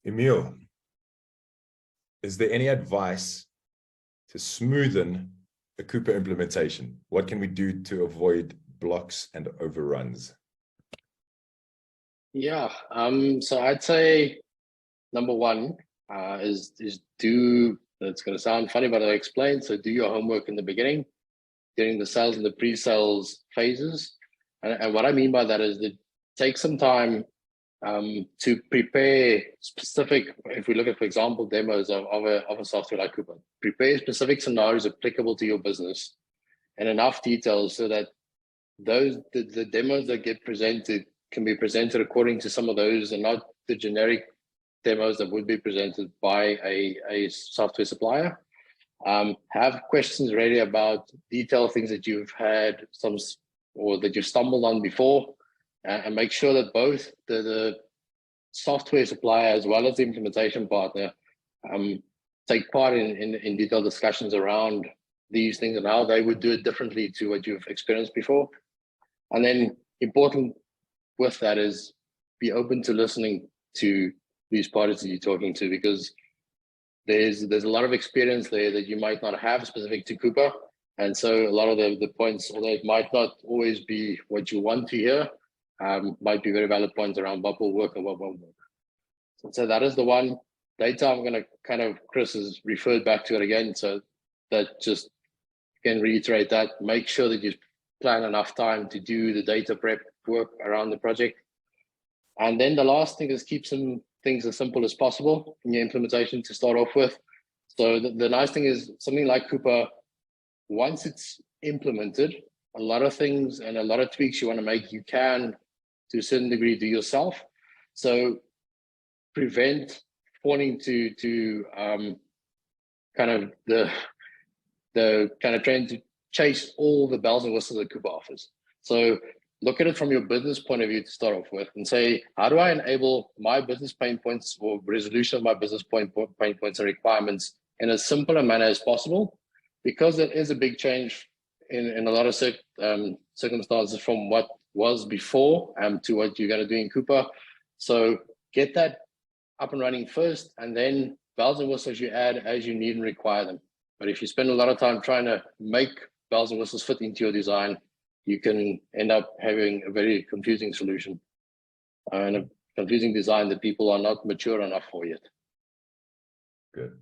Emile, is there any advice to smoothen a Coupa implementation? What can we do to avoid blocks and overruns? Yeah, so I'd say number one is do, it's going to sound funny, but I'll explain. So do your homework in the beginning, getting the sales and the pre-sales phases. And what I mean by that is that take some time to prepare specific, if we look at, for example, demos of a software like Coupa, prepare specific scenarios applicable to your business and enough details so that the demos that get presented can be presented according to some of those and not the generic demos that would be presented by a software supplier. Have questions ready about detailed things that you've had or that you've stumbled on before, and make sure that both the software supplier as well as the implementation partner take part in detailed discussions around these things and how they would do it differently to what you've experienced before. And then important with that is be open to listening to these parties that you're talking to, because there's a lot of experience there that you might not have specific to Coupa. And so a lot of the points, although it might not always be what you want to hear, might be very valid points around what will work and what won't work. So that is the one. Data, I'm going to kind of, Chris has referred back to it again. So that just can reiterate that, make sure that you plan enough time to do the data prep work around the project. And then the last thing is keep some things as simple as possible in your implementation to start off with. So the nice thing is something like Coupa, once it's implemented, a lot of things and a lot of tweaks you want to make, you can, to a certain degree, do yourself. So prevent wanting to kind of the kind of trying to chase all the bells and whistles that Coupa offers. So look at it from your business point of view to start off with and say, how do I enable my business pain points or resolution of my business pain points and requirements in as simple a manner as possible? Because it is a big change in a lot of circumstances from what was before to what you're going to do in Coupa. So get that up and running first, and then bells and whistles you add as you need and require them. But if you spend a lot of time trying to make bells and whistles fit into your design, you can end up having a very confusing solution and a confusing design that people are not mature enough for yet. Good.